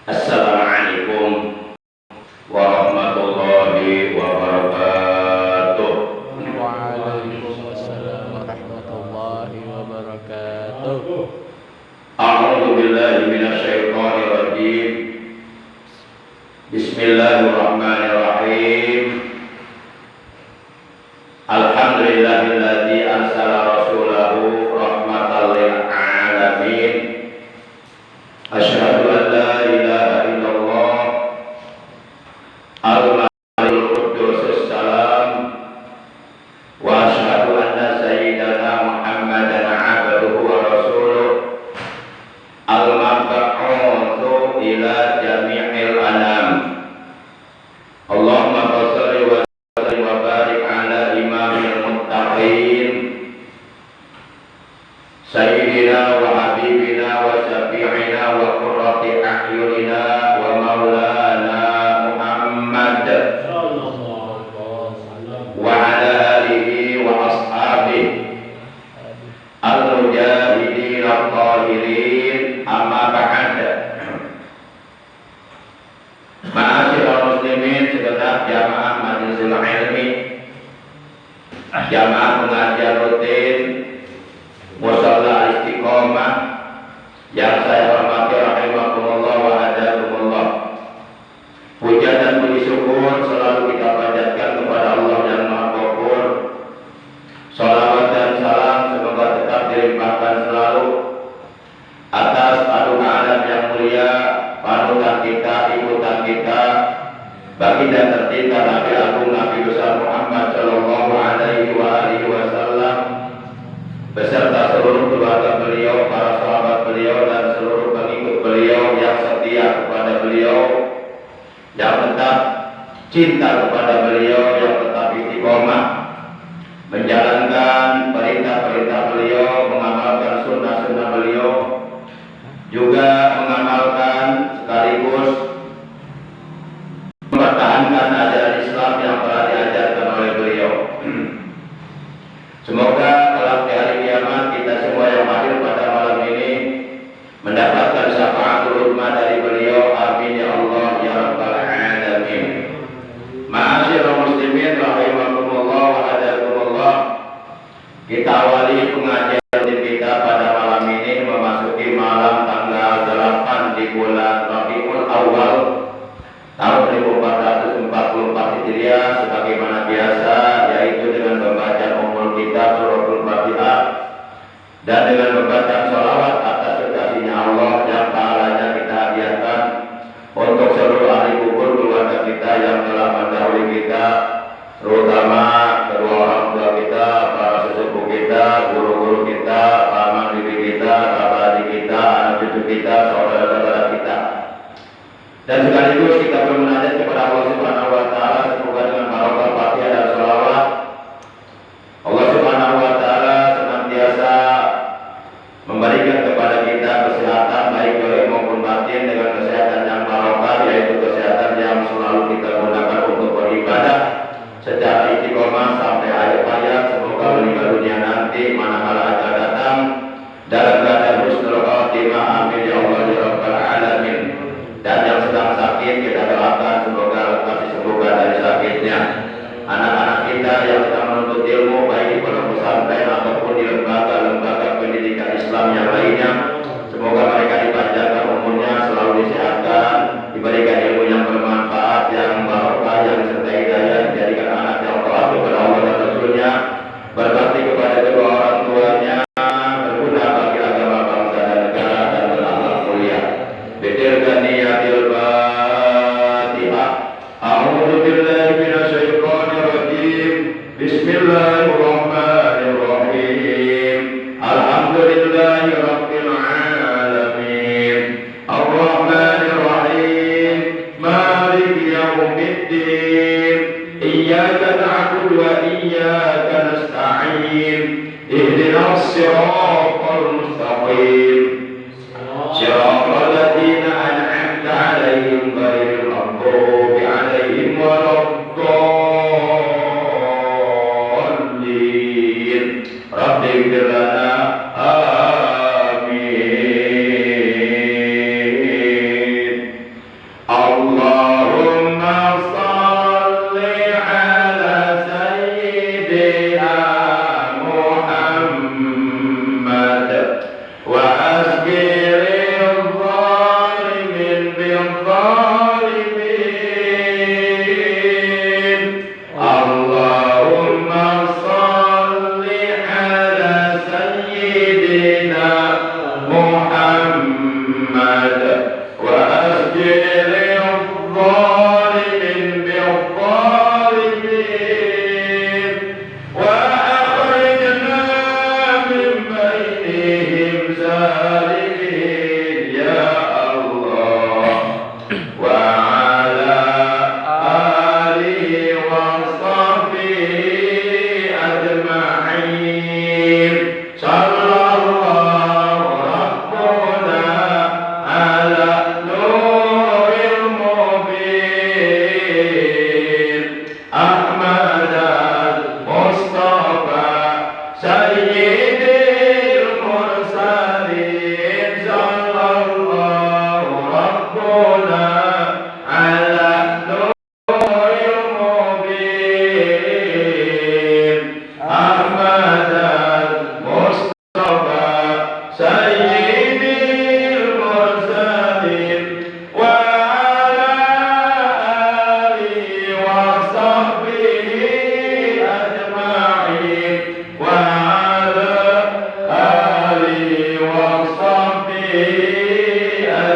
Assalamualaikum warahmatullahi wabarakatuh. Waalaikumsalam warahmatullahi wabarakatuh. A'udzu billahi minasyaitonir rajim. Bismillahirrahmanirrahim. Alhamdulillahilladzi arsala rasulahu rahmatan lil alamin. Asyhadu an la ilaha illallah al-malikul quddus salam wa asyhadu anna sayyidana Muhammadan abduhu wa rasuluh al-mab'utsu ila jami'il anam. Allahumma shalli wa sallim wa barik ala imamil muttaqin sayyidina wa habibina wa syafi'ina wa qurrati a'yunina wa maulana Muhammad wa ala alihi wa ashabihi al-mujahidin al-tahirin, amma ba'd. Ma'asyiral muslimin, segenap jamaah majlisul ilmi, jamaah pengajian rutin Mushola Istiqomah yang saya hormati rahimakumullah wa hadakumullah. Puja dan puji syukur selalu kita panjatkan kepada Allah yang Maha Ghafur. Salawat dan salam semoga tetap dilimpahkan selalu atas paduka alam yang mulia, panutan kita, ikutan kita, baginda tercinta Nabi Agung Nabi besar Muhammad sallallahu alaihi wasallam beserta seluruh keluarga beliau, para sahabat beliau, dan seluruh pengikut beliau yang setia kepada beliau, yang tetap cinta kepada beliau, yang tetap istiqomah menjalankan perintah-perintah beliau, mengamalkan sunnah-sunnah beliau, juga mengamalkan sekaligus mempertahankan ajaran Islam yang telah diajarkan oleh beliau. Semoga kelak di hari kiamat kita semua yang hadir pada malam ini mendapatkan syafaatul ummah dari beliau. Amin ya Allah ya rabbal alamin. Ma'asyiral muslimin rahimakumullah wa hadakumullah. Kita awali pengajian kita pada malam ini memasuki malam tanggal 8 di bulan Rabiul Awal tahun 1444 Hijriah sebagaimana biasa, yaitu dengan membaca kitab suratul Fatihah dan dengan membaca sholawat atas kekasihnya Allah yang pahalanya kita hadiahkan untuk seluruh ahli kubur keluarga kita yang telah mendahului kita, terutama kedua orang tua kita, para sesepuh kita, guru-guru kita, paman bibi kita, kakak adik kita, anak cucu kita, saudara-saudara kita. Dan sekaligus kita bermunajat kepada Allah Subhanahu wa taala semoga dengan barokah Fatihah dan sholawat Allah Subhanahu wa taala senantiasa memberikan kepada kita kesehatan baik zahir maupun batin, dengan kesehatan yang barokah, yaitu kesehatan yang selalu kita gunakan untuk beribadah secara istiqomah sampai akhir hayat. Semoga meninggal dunia nanti manakala ajal datang dalam keadaan husnul khatimah. Amin ya Allah ya rabbal alamin. Dan yang sedang sakit kita doakan semoga lekas disembuhkan dari sakitnya.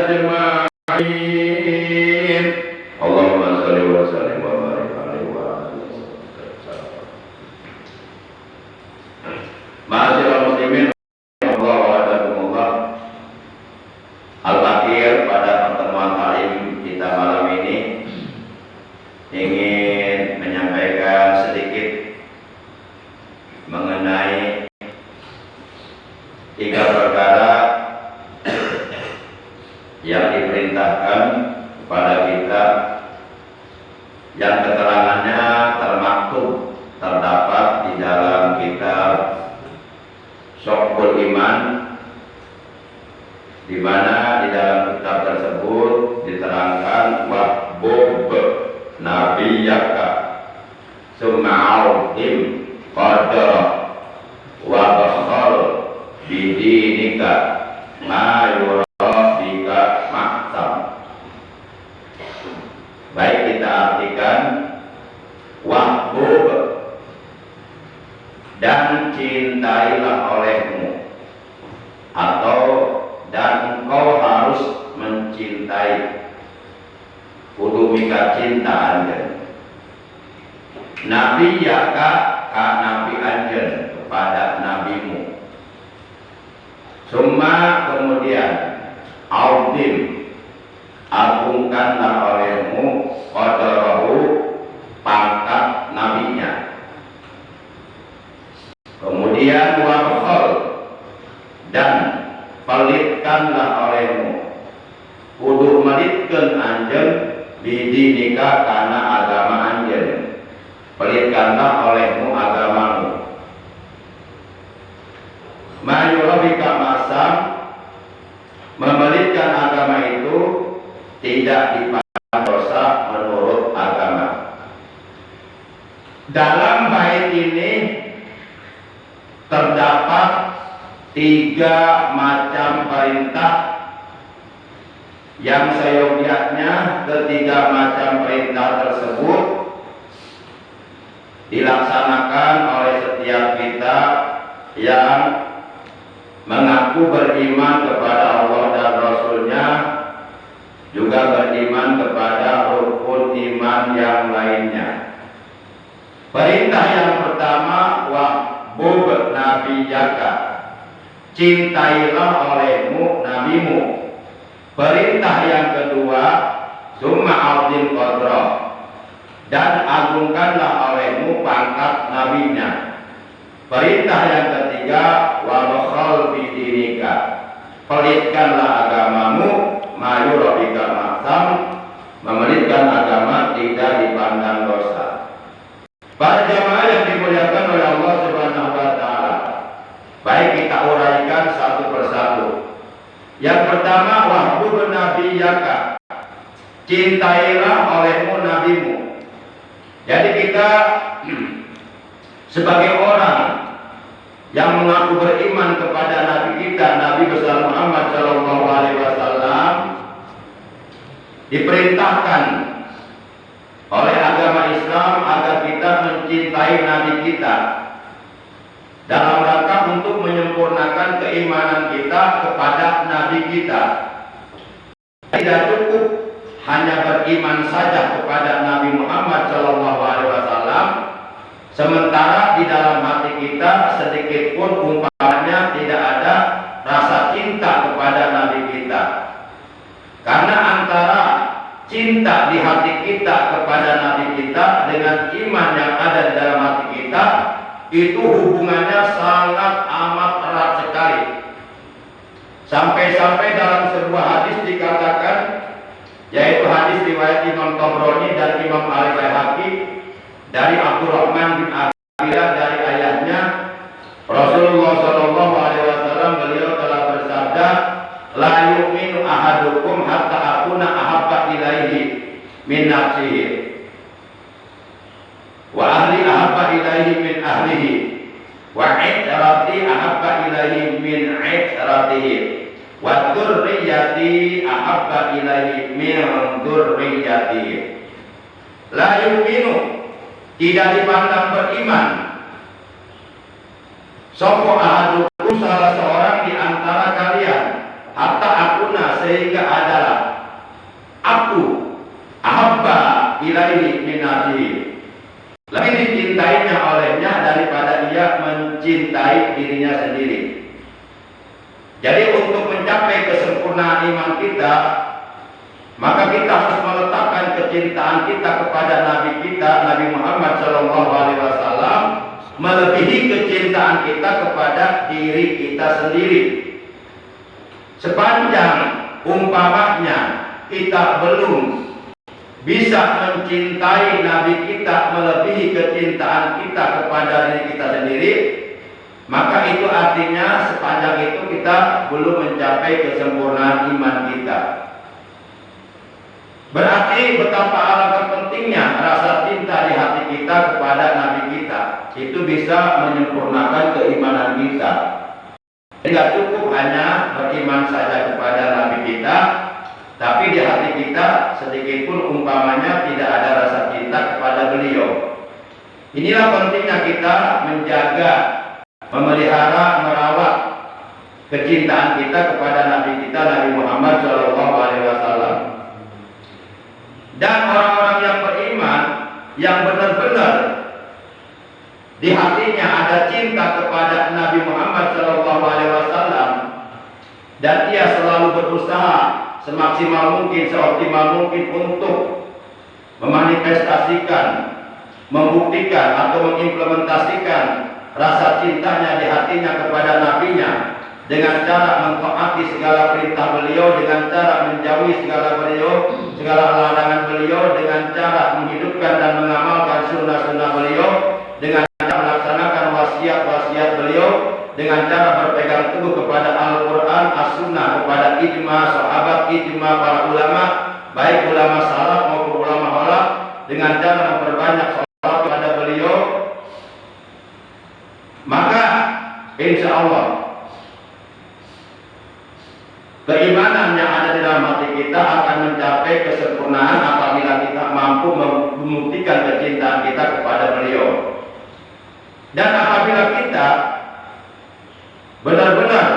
أجمعين اللهم صل وسلم وبارك عليه وعلى آله وسلم. Ma'asyiral muslimin Al-Fakir, pada pertemuan talim kita malam ini ingin menyampaikan sedikit mengenai 3 perkara yang diperintahkan kepada kita, yang keterangannya termaktub terdapat di dalam kitab Syu'abul Iman, di mana di dalam kitab tersebut diterangkan wahbub nabiyyaka sum'a'udim qadara wa bakhal bidinika ma yurabika maksam. Baik, kita artikan wahbub, dan cintailah olehmu, atau dan engkau harus mencintai, kudu mika cinta anjeun. Nabi yaka ka nabi anjeun, kepada nabimu. Summa, kemudian, audim, agungkanlah olehmu qadarahu, pangkat nabinya. Kemudian wakhol, dan pelitkanlah olehmu, kudu melitkeun anjeun bidinika kana agama anjeun, pelitkanlah olehmu agamamu. Mayurabika masam, memelitkan agama itu tidak dipandang dosa menurut agama. Dalam bait ini terdapat 3 macam perintah yang seyogianya ketiga macam perintah tersebut dilaksanakan oleh setiap kita yang mengaku beriman kepada Allah dan Rasul-Nya, juga beriman kepada rukun iman yang lainnya. Perintah yang pertama, wahbub nabiyyaka, cintailah olehmu nabimu. Perintah yang kedua, summa audim qadra, dan agungkanlah olehmu pangkat nabinya. Perintah yang ketiga, wa bakhal bidinika, pelitkanlah agamamu, mayurabika maksam, memelitkan agama tidak dipandang dosa. Para jamaah yang dimuliakan oleh Allah Subhanahu wa taala, baik kita uraikan satu persatu. Yang pertama, wahbub nabiyyaka, cintailah olehmu nabimu. Jadi kita sebagai orang yang mengaku beriman kepada nabi kita, Nabi besar Muhammad sallallahu alaihi wasallam, diperintahkan oleh agama Islam agar kita mencintai nabi kita dalam rangka untuk menyempurnakan keimanan kita kepada nabi kita. Tidak cukup hanya beriman saja kepada Nabi Muhammad SAW, sementara di dalam hati kita sedikit pun umpamanya tidak ada rasa cinta kepada nabi kita. Karena antara cinta di hati kita kepada nabi kita dengan iman yang ada di dalam hati kita, itu hubungannya sangat amat erat sekali. Sampai-sampai dalam sebuah hadis dikatakan, yaitu hadis riwayat Imam Tabrani dan Imam Al-Baihaqi dari Abdurrahman bin Abdillah dari ayahnya, Rasulullah Shallallahu Alaihi Wasallam beliau telah bersabda, la yu'minu ahadukum hatta akuna ahabba ilaihi min nafsihi wa ahli ahabba ilaihi min ahlihi wa itrati ahabba ilaihi min itratihi wa dzurriyyati ahabba ilaihi min dzurriyyatihi. La yu'minu, tidak dipandang beriman, sapa ahadukum, salah seorang di antara kalian, hatta akuna, sehingga adalah aku ahabba ilaihi min nafsihi, lebih dicintainya olehnya daripada ia mencintai dirinya sendiri. Jadi untuk mencapai kesempurnaan iman kita, maka kita harus meletakkan kecintaan kita kepada Nabi kita, Nabi Muhammad SAW, melebihi kecintaan kita kepada diri kita sendiri. Sepanjang umpamanya kita belum bisa mencintai Nabi kita melebihi kecintaan kita kepada diri kita sendiri, maka itu artinya sepanjang itu kita belum mencapai kesempurnaan iman kita. Berarti betapa alangkah pentingnya rasa cinta di hati kita kepada Nabi kita. Itu bisa menyempurnakan keimanan kita. Tidak cukup hanya beriman saja kepada Nabi kita, tapi di hati kita sedikit pun umpamanya tidak ada rasa cinta kepada beliau. Inilah pentingnya kita menjaga, memelihara, merawat kecintaan kita kepada Nabi kita, Nabi Muhammad SAW. Dan orang-orang yang beriman, yang benar-benar di hatinya ada cinta kepada Nabi Muhammad SAW, dan ia selalu berusaha semaksimal mungkin, seoptimal mungkin untuk memanifestasikan, membuktikan atau mengimplementasikan rasa cintanya di hatinya kepada nabinya dengan cara mentaati segala perintah beliau, dengan cara menjauhi segala larangan beliau, dengan cara menghidupkan dan mengamalkan sunnah-sunnah beliau, dengan cara melaksanakan wasiat-wasiat beliau, dengan cara berpegang teguh kepada Al-Quran, As-Sunnah, kepada ijma sahabat, ijma para ulama, baik ulama salaf maupun ulama khalaf, dengan cara memperbanyak salawat kepada beliau. Maka insya Allah keimanan yang ada di dalam hati kita akan mencapai kesempurnaan apabila kita mampu membuktikan kecintaan kita kepada beliau. Dan apabila kita benar-benar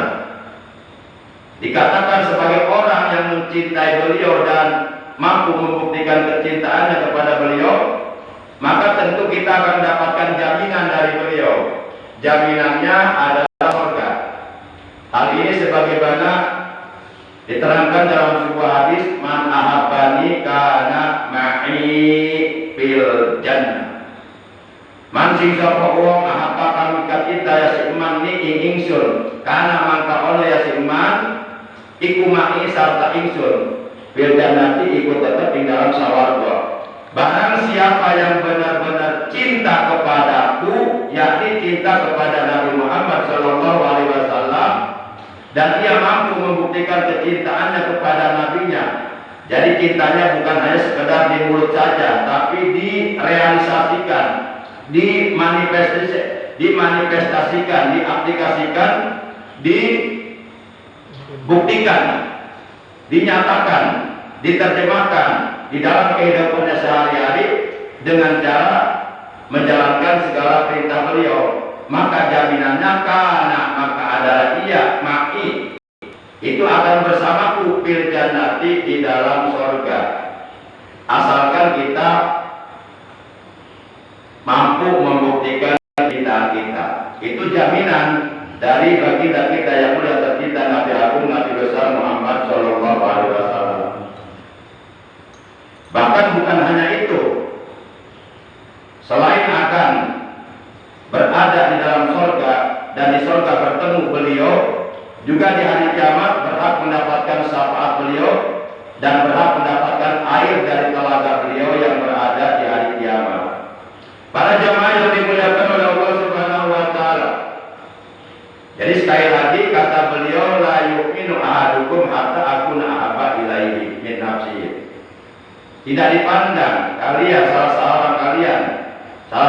dikatakan sebagai orang yang mencintai beliau dan mampu membuktikan kecintaannya kepada beliau, maka tentu kita akan mendapatkan jaminan dari beliau. Jaminannya adalah surga. Hal ini sebagaimana diterangkan dalam sebuah hadis, man ahabbani kana ma'i fil jannah. Man sing sapa wong ahabba kang kita ya iman ni ing ingsun, kana mangka ono ya iman iku ma'i sarta ingsun fil jannati iku tetep ing dalam swarga. Barang siapa yang benar-benar cinta kepadaku, yakni cinta kepada Nabi Muhammad SAW, dan ia mampu membuktikan kecintaannya kepada nabinya. Jadi cintanya bukan hanya sekedar di mulut saja, tapi direalisasikan, dimanifestasikan, diaplikasikan, dibuktikan, dinyatakan, diterjemahkan di dalam kehidupannya sehari-hari dengan cara menjalankan segala perintah beliau. Maka jaminannya maka adalah ia ma'i, itu akan bersamaku fil jannati, di dalam surga, asalkan kita mampu membuktikan cinta kita. Itu jaminan dari baginda kita yang mulia tercinta, Nabi Agung, Nabi besar Muhammad SAW. Bahkan bukan hanya itu, selain akan berada di dalam surga dan di surga bertemu beliau, juga di hari kiamat berhak mendapatkan syafaat beliau dan berhak mendapatkan air dari telaga beliau yang berada di hari kiamat. Para jemaah yang dimuliakan oleh Allah Subhanahu wa taala. Jadi sekali lagi kata beliau, la yu'minu ahadukum hatta akuna ahabba ilaihi min nafsihi. Tidak dipandang kalian, salah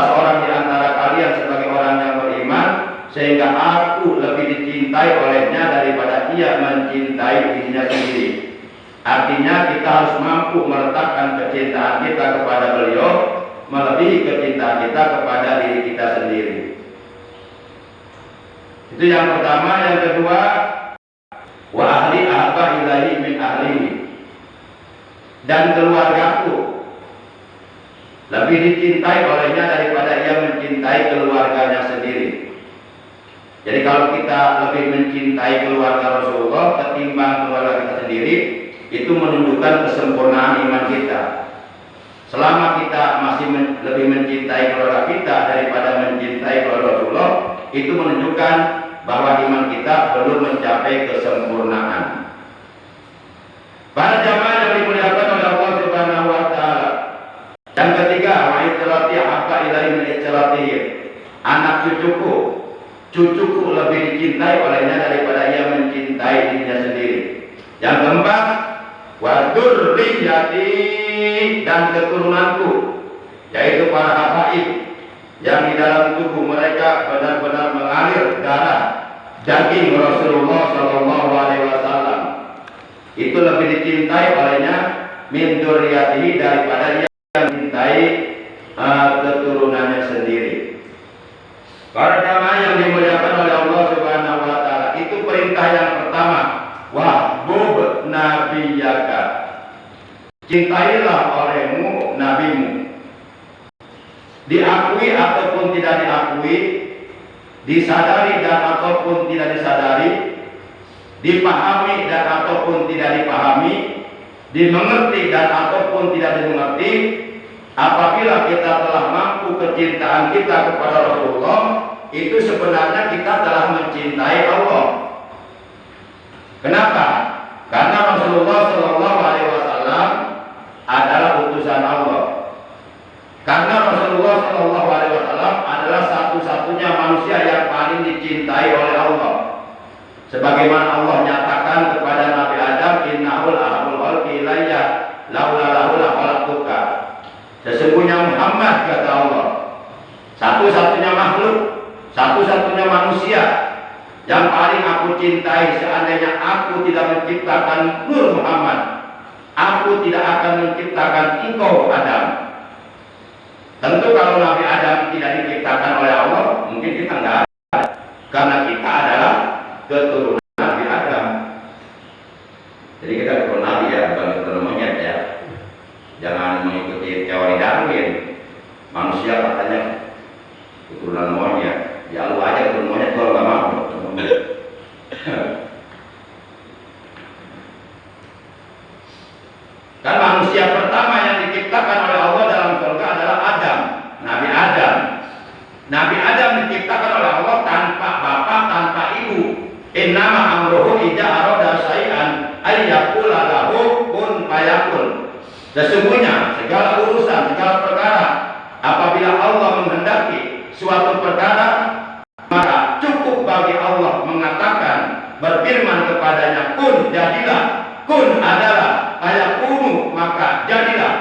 seorang di antara kalian sebagai orang yang beriman, sehingga aku lebih dicintai olehnya daripada ia mencintai dirinya sendiri. Artinya kita harus mampu meletakkan kecintaan kita kepada beliau melebihi kecintaan kita kepada diri kita sendiri. Itu yang pertama. Yang kedua, wa ahli ahabba ilaihi min min ahlihi, dan keluargaku lebih dicintai olehnya daripada ia mencintai keluarganya sendiri. Jadi kalau kita lebih mencintai keluarga Rasulullah ketimbang keluarga kita sendiri, itu menunjukkan kesempurnaan iman kita. Selama kita masih lebih mencintai keluarga kita daripada mencintai keluarga Rasulullah, itu menunjukkan bahwa iman kita belum mencapai kesempurnaan. Para jamaah yang dimuliakan oleh Allah Subhanahu wa taala. Yang ketiga, wa itrati habba ilaihi min itratihi. Anak cucuku lebih dicintai olehnya daripada ia mencintai dirinya sendiri. Yang keempat, wa dzurriyyati, dan keturunanku, yaitu para habaib yang di dalam tubuh mereka benar-benar mengalir darah daging Rasulullah Shallallahu Alaihi Wasallam, itu lebih dicintai olehnya min dzurriyyatihi daripada dia yang mencintai keturunannya sendiri. Para jamaah yang dimuliakan oleh Allah Subhanahu wa taala, itu perintah yang pertama, wahbub nabiyyaka, cintailah olehmu nabimu. Diakui ataupun tidak diakui, disadari dan ataupun tidak disadari, dipahami dan ataupun tidak dipahami, dimengerti dan ataupun tidak dimengerti, apabila kita telah mampu kecintaan kita kepada Rasulullah, itu sebenarnya kita telah mencintai Allah. Kenapa? Karena Rasulullah Shallallahu Alaihi Wasallam adalah utusan Allah. Karena Rasulullah Shallallahu Alaihi Wasallam adalah satu-satunya manusia yang paling dicintai oleh Allah. Sebagaimana Allah nyatakan kepada Nabi Adam, innahul ahabul khalqi ilayya laula lahu la khalaqtuka. Sesungguhnya Muhammad, kata Allah, satu-satunya makhluk, satu-satunya manusia yang paling aku cintai. Seandainya aku tidak menciptakan Nur Muhammad, aku tidak akan menciptakan engkau Adam. Tentu kalau Nabi Adam tidak diciptakan oleh Allah, mungkin kita enggak ada, karena kita adalah keturunan Nabi Adam. Jadi kita keturunan Nabi ya, bukan keturunan monyet ya. Jangan mengikuti teori Darwin. Manusia katanya keturunan monyet. Ya lu aja keturunan monyet kalau nggak mau. Kan manusia pertama yang diciptakan oleh Allah dalam surga adalah Adam, Nabi Adam. Nabi Adam diciptakan oleh Allah tanpa bapak, tanpa ibu. Innama amruhu idza arada syai'an ay yaqula lahu kun fayakun. Sesungguhnya segala urusan, segala perkara, apabila Allah menghendaki suatu perkara, maka cukup bagi Allah mengatakan, berfirman kepadanya, kun jadilah, kun adalah, fayakunu maka jadilah,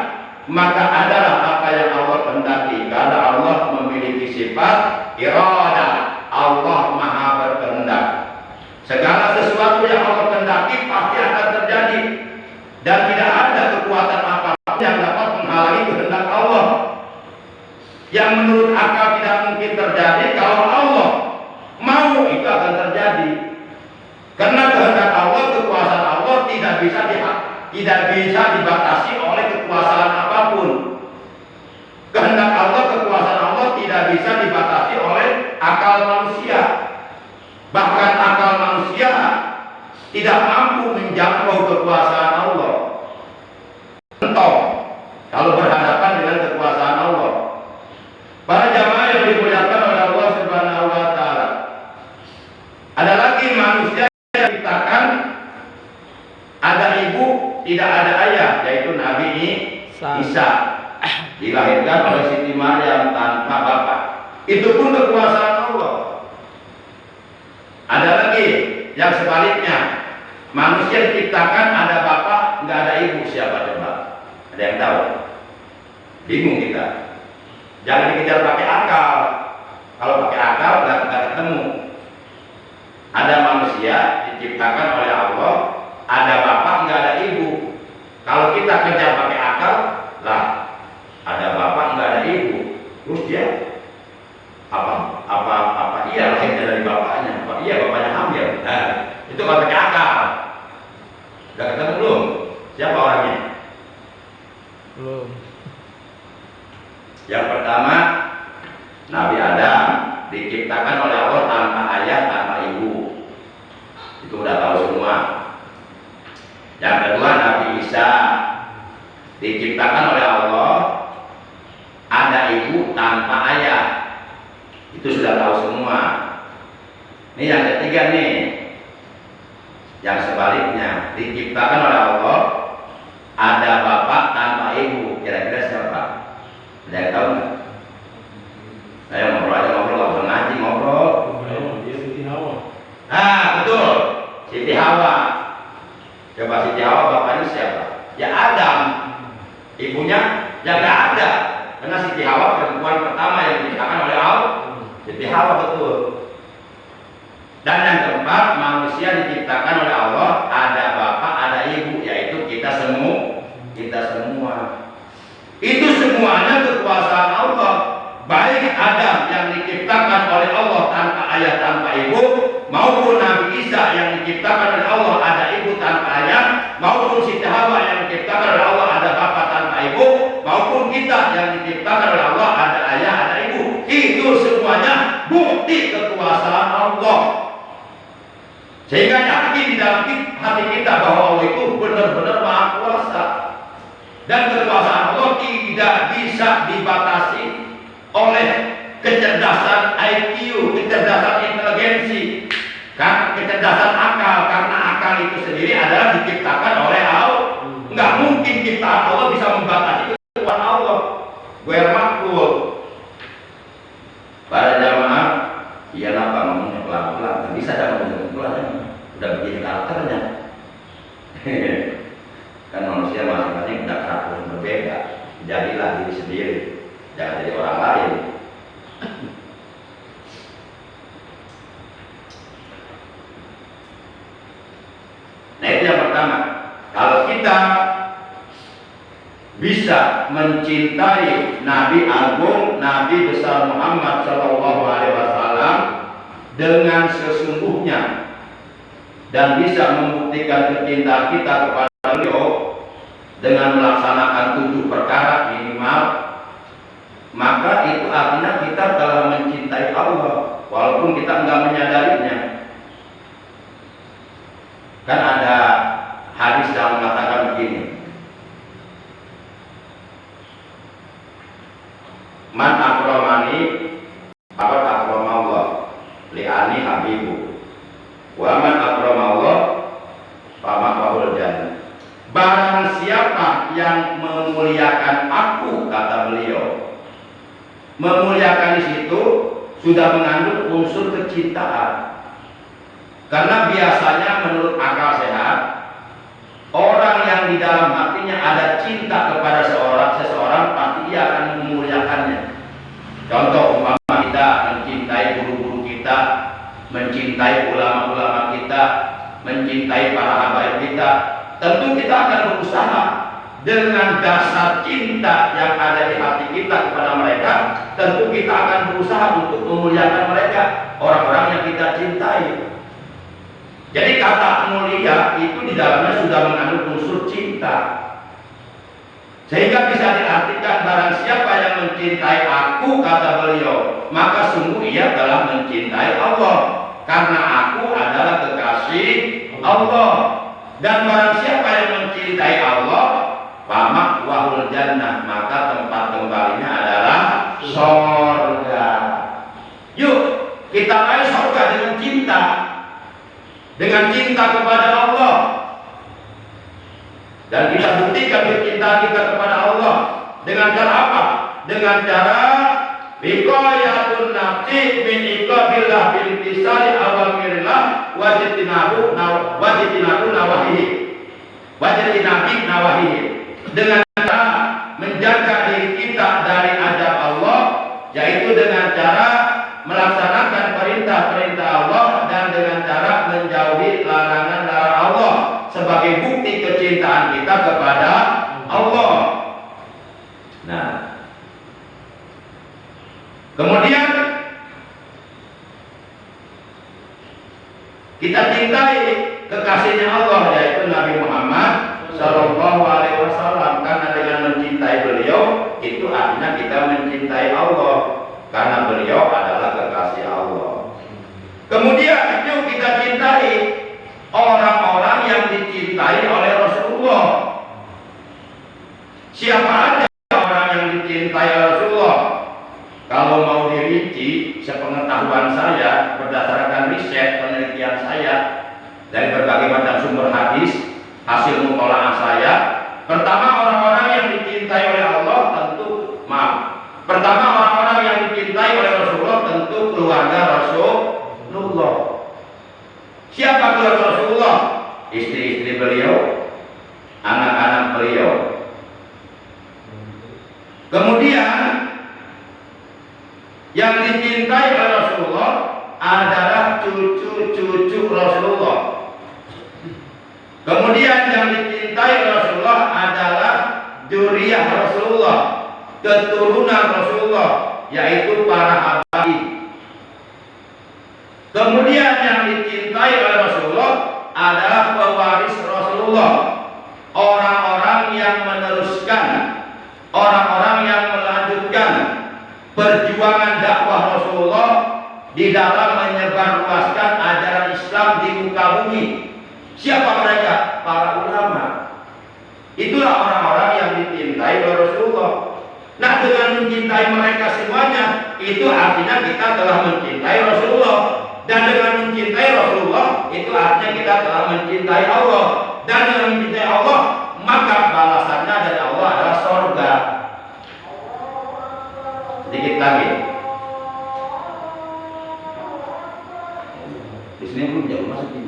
maka adalah apa yang Allah kehendaki. Karena Allah memiliki sifat iradah, Allah maha berkehendak. Segala sesuatu yang Allah kehendaki pasti akan terjadi, dan tidak ada kekuatan apapun yang dapat menghalangi kehendak Allah. Yang menurut akal tidak mungkin terjadi, kalau Allah mau itu akan terjadi. Karena kehendak Allah, kekuasaan Allah tidak bisa dibatasi oleh kekuasaan apapun. Kehendak Allah, kekuasaan Allah tidak bisa dibatasi oleh akal manusia. Bahkan akal manusia tidak mampu menjangkau kekuasaan Allah. Entah kalau berhadapan dengan kekuasaan Allah. Para jamaah yang dimuliakan oleh Allah Subhanahu wa taala, ada lagi manusia yang diciptakan ada ibu, tidak ada ayah, yaitu Nabi Isa. Dilahirkan oleh Siti Maryam tanpa bapak. Itu pun kekuasaan Allah. Ada lagi yang sebaliknya, manusia diciptakan ada bapak, nggak ada ibu. Siapa coba? Ada yang tahu? Bingung kita. Jangan dikejar pakai akal. Kalau pakai akal nggak ketemu. Ada manusia diciptakan oleh Allah, ada bapak, nggak ada ibu. Kalau kita kejar pakai akal, lah ada bapak, nggak ada ibu. Terus dia apa iya lahirnya dari bapaknya? Apa iya bapaknya hamil? Nah, itu pakai akal. Nggak ketemu lu. Siapa orangnya? Belum. Yang pertama, Nabi Adam diciptakan oleh Allah tanpa ayah, tanpa ibu. Itu udah tahu semua. Yang kedua, Nabi Isa diciptakan oleh Allah, ada ibu tanpa ayah. Itu sudah tahu semua. Ini yang ketiga nih, yang sebaliknya, diciptakan oleh Allah, ada bapak tanpa ibu. Kira-kira siapa? Ada yang tahu nggak? Ayo ngobrol aja, ngobrol, nggak usah ngaji, ngobrol. Dia Siti Hawa. Ah, betul, Siti Hawa. Coba Siti Hawa bapaknya siapa? Ya Adam. Ibunya ya nggak ada, karena Siti Hawa perempuan pertama yang diciptakan oleh Allah. Siti Hawa, betul. Dan yang keempat, manusia diciptakan oleh Allah, ada bapak, ada ibu, yaitu kita semua. Itu semuanya kekuasaan Allah. Baik Adam yang diciptakan oleh Allah tanpa ayah, tanpa ibu, maupun Nabi Isa yang diciptakan oleh Allah ada ibu tanpa ayah, maupun Siti Hawa yang diciptakan oleh Allah ada bapak tanpa ibu, maupun kita yang diciptakan oleh Allah ada ayah, ada ibu. Itu semuanya bukti kekuasaan Allah. Sehingga yakin di dalam hati kita bahwa Allah itu benar-benar Maha Kuasa. Dan kekuasaan Allah tidak bisa dibatasi oleh kecerdasan IQ, kecerdasan inteligensi, kecerdasan akal, karena akal itu sendiri adalah diciptakan oleh Allah. Nggak mungkin ciptaan Allah bisa membatasi kekuasaan Allah. Gue makhluk. Para jamaah, iya napa ngomongnya pelan-pelan, nggak bisa dah ngomongnya pelan-pelan, udah begini karakternya. Kan manusia masing-masing punya karakter yang berbeda. Jadilah diri sendiri, jangan jadi orang lain. Nah, itu yang pertama. Kalau kita bisa mencintai Nabi Agung, Nabi besar Muhammad SAW dengan sesungguhnya dan bisa membuktikan kecintaan kita kepada beliau dengan melaksanakan 7 perkara minimal, maka itu artinya kita telah mencintai Allah walaupun kita enggak menyadarinya. Kan ada hadis yang mengatakan begini, man akramani faqad akrama Allah li'ani habibu wa man akrama Allah famaqahul jannah. Barang siapa yang memuliakan aku, kata beliau, memuliakan di situ sudah mengandung unsur kecintaan. Karena biasanya menurut akal sehat, orang yang di dalam hatinya ada cinta kepada seseorang pasti ia akan memuliakannya. Contoh umpama kita mencintai guru-guru kita, mencintai ulama-ulama kita, mencintai para habaib kita, tentu kita akan berusaha dengan dasar cinta yang ada di hati kita kepada mereka. Tentu kita akan berusaha untuk memuliakan mereka, orang-orang yang kita cintai. Jadi kata mulia itu di dalamnya sudah mengandung unsur cinta, sehingga bisa diartikan barang siapa yang mencintai aku, kata beliau, maka sungguh ia telah mencintai Allah, karena aku adalah kekasih Allah. Dan barang siapa yang mencintai Allah, famak wahul jannah, maka tempat kembalinya adalah surga. Yuk kita raih surga dengan cinta, dengan cinta kepada Allah. Dan kita buktikan kecintaan kita kepada Allah dengan cara apa? Dengan cara wiqayatun nafsi min iqabillah bil tisali awamirillah wajitinahu nawahihi, dengan cara menjaga diri kita dari azab Allah, yaitu dengan cara melaksanakan perintah-perintah Allah dan dengan cara menjauhi larangan-larangan Allah sebagai bukti kecintaan kita kepada Allah. Nah, kemudian kita cintai kekasihnya Allah, yaitu Nabi Muhammad Sallallahu Alaihi Wasallam. Karena dengan mencintai beliau itu artinya kita mencintai Allah, karena beliau adalah kekasih Allah. Kemudian yuk kita cintai orang-orang yang dicintai oleh Rasulullah. Siapa aja orang yang dicintai oleh Rasulullah? Kalau mau dirinci, sepengetahuan saya berdasarkan riset penelitian saya dari berbagai macam sumber hadis, hasil mutolaah saya, pertama orang-orang yang dicintai oleh Allah pertama orang-orang yang dicintai oleh Rasulullah tentu keluarga Rasulullah. Siapa keluarga Rasulullah? Istri-istri beliau, anak-anak beliau. Kemudian yang dicintai oleh Rasulullah adalah cucu-cucu Rasulullah. Kemudian yang dicintai oleh Rasulullah adalah dzurriyyah Rasulullah, keturunan Rasulullah, yaitu para habaib. Kemudian yang dicintai oleh Rasulullah adalah pewaris Rasulullah, orang-orang yang meneruskan, orang-orang yang melanjutkan perjuangan dakwah Rasulullah di dalam menyebarluaskan ajaran Islam di muka bumi. Siapa mereka? Para ulama. Itulah orang-orang yang dicintai oleh Rasulullah. Nah, dengan mencintai mereka semuanya, itu artinya kita telah mencintai Rasulullah. Dan dengan mencintai Rasulullah, itu artinya kita telah mencintai Allah. Dan dengan mencintai Allah, maka balasannya dari Allah adalah surga. Sedikit lagi. Di sini belum jauh masuk ini.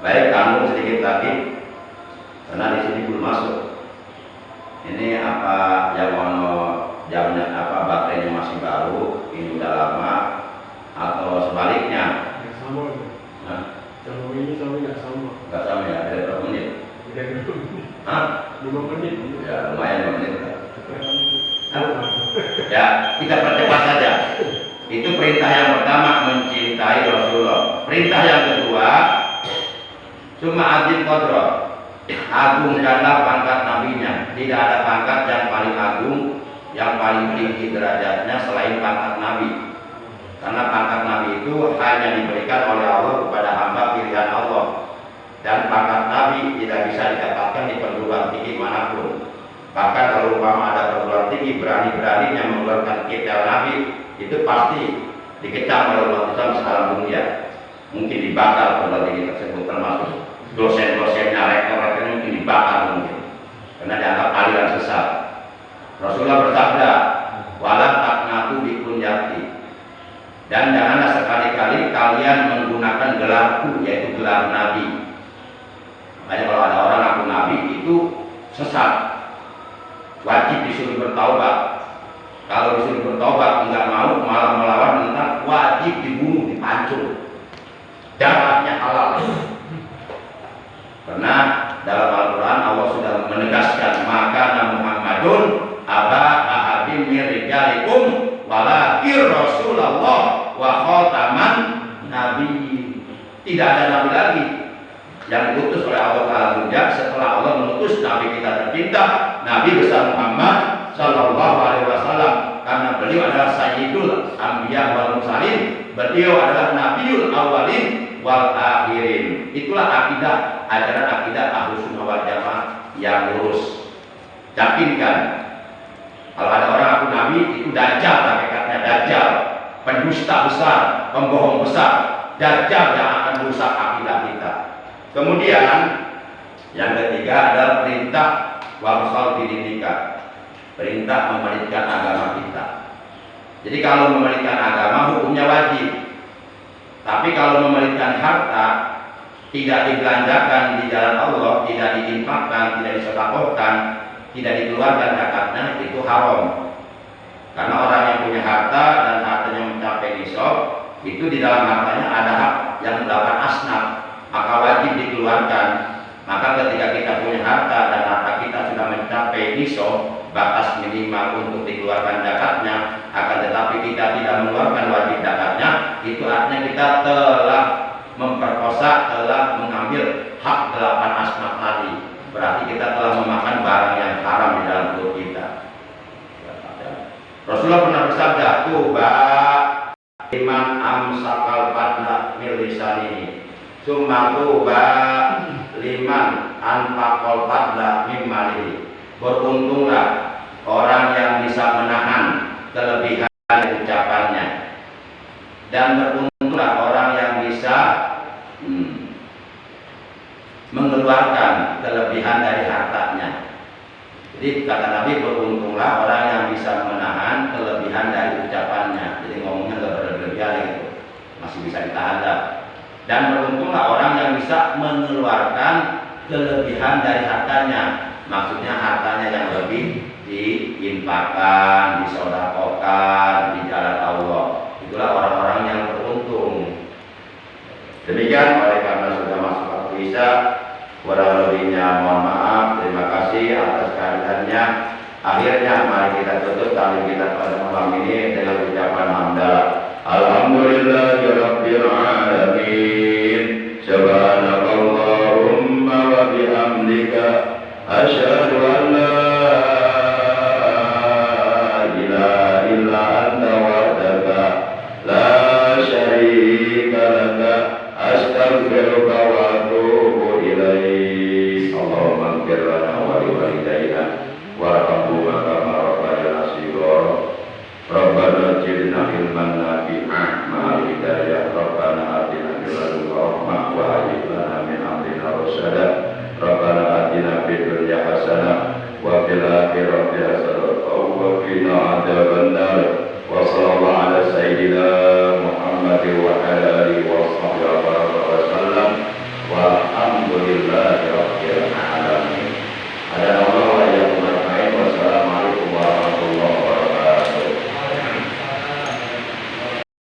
Baik, kamu sedikit lagi, karena di sini belum masuk. Ini apa yang jamnya apa baterainya masih baru, ini udah lama, atau sebaliknya? Sama. Nah, Sama ini sama nggak sama? nggak sama ya, ada berapa menit? Udah 5 menit. Hah? 5 menit. Ya lumayan 5 menit. Ya, kita percepat saja. Itu perintah yang pertama, mencintai Rasulullah. Perintah yang kedua, cuma azim qadra, agungkanlah pangkat nabinya. Tidak ada pangkat yang paling agung, yang paling tinggi derajatnya selain pangkat nabi. Karena pangkat nabi itu hanya diberikan oleh Allah kepada hamba pilihan Allah. Dan pangkat nabi tidak bisa didapatkan di perguruan tinggi manapun. Bahkan kalau umpama ada perguruan tinggi berani-beraninya mengeluarkan kitab nabi, itu pasti dikecam oleh umat Islam sekarang dunia. Mungkin dibakar perguruan tinggi tersebut, termasuk dosen-dosennya, rektor-rektornya mungkin dibakar mungkin, karena dianggap aliran sesat. Rasulullah bersabda, "Wala taqnatu bi kunyati." Dan janganlah sekali-kali kalian menggunakan gelarku, yaitu gelar nabi. Makanya kalau ada orang ngaku nabi itu sesat, wajib disuruh bertaubat. Kalau disuruh bertaubat enggak mau, malah melawan, tentang wajib dibunuh, dipancung, darahnya halal. Karena dalam Al-Quran Allah sudah menegaskan, maka Muhammadun aba ahadin min rijalikum walakin Rasulullah wa khataman nabiyyin. Tidak ada nabi lagi yang diutus oleh Allah Ta'ala setelah Allah mengutus nabi kita tercinta, Nabi besar Muhammad Sallallahu Alaihi Wasallam. Karena beliau adalah Sayyidul Anbiya wal Mursalin, beliau adalah Nabiul Awwalin wal Akhirin. Itulah akidah, ajaran akidah Ahlussunnah wal Jamaah yang lurus. Yakinkan, kalau ada orang aku nabi itu dajjal, hakikatnya dajjal, pendusta besar, pembohong besar, dajjal yang akan merusak akidah kita. Kemudian yang ketiga adalah perintah wabsal didinika, perintah memelihara agama kita. Jadi kalau memelihara agama hukumnya wajib. Tapi kalau memelihara harta tidak dibelanjakan di jalan Allah, tidak diinfakkan, tidak disedekahkan, tidak dikeluarkan zakatnya, itu haram. Karena orang yang punya harta dan hartanya mencapai nisab, itu di dalam hartanya ada hak yang 8 asnaf, maka wajib dikeluarkan. Maka ketika kita punya harta dan harta kita sudah mencapai nisab, batas minimal untuk dikeluarkan zakatnya, akan tetapi kita tidak mengeluarkan wajib zakatnya, itu artinya kita telah memperkosa, telah mengambil hak 8 asnaf tadi. Berarti kita telah memakan barang yang haram di dalam perut kita. Rasulullah pernah bersabda, "Tuba iman amsakal fadla min lisanihi, summa tuba liman anfaqal fadla min malihi." Beruntunglah orang yang bisa menahan kelebihan ucapannya, dan beruntunglah orang yang bisa mengeluarkan kelebihan dari hartanya. Jadi kata Nabi, beruntunglah orang yang bisa menahan kelebihan dari ucapannya. Jadi ngomongnya nggak berlebihan gitu, masih bisa ditahan. Dan beruntunglah orang yang bisa mengeluarkan kelebihan dari hartanya. Maksudnya hartanya yang lebih diinfakkan, disedekahkan di jalan Allah. Itulah orang-orang yang beruntung. Demikian, oleh karena sudah masuk waktu Isya, kurang lebihnya mohon maaf. Terima kasih atas kehadirannya. Akhirnya mari kita tutup tali kita pada malam ini dengan ucapan hamdalah. Alhamdulillahirabbil alamin. Subhanakallahumma wa bihamdika asyhadu an la ilaha illa anta wahdaka la syarika laka astaghfiruka wa atubu ilaik. Allahumma ighfir lana wa li walidayna warhamhuma kama rabbayana shighara. Rabbana zidna ilman nafi'an ma'al hidayah. Rabbana atina min ladunka rahmah wa hayyi lana min amrina rasyada. Rabbana atina fid dunya hasanah wa fil akhirati hasanah wa qina adzabannar. Wa sallallahu ala sayyidina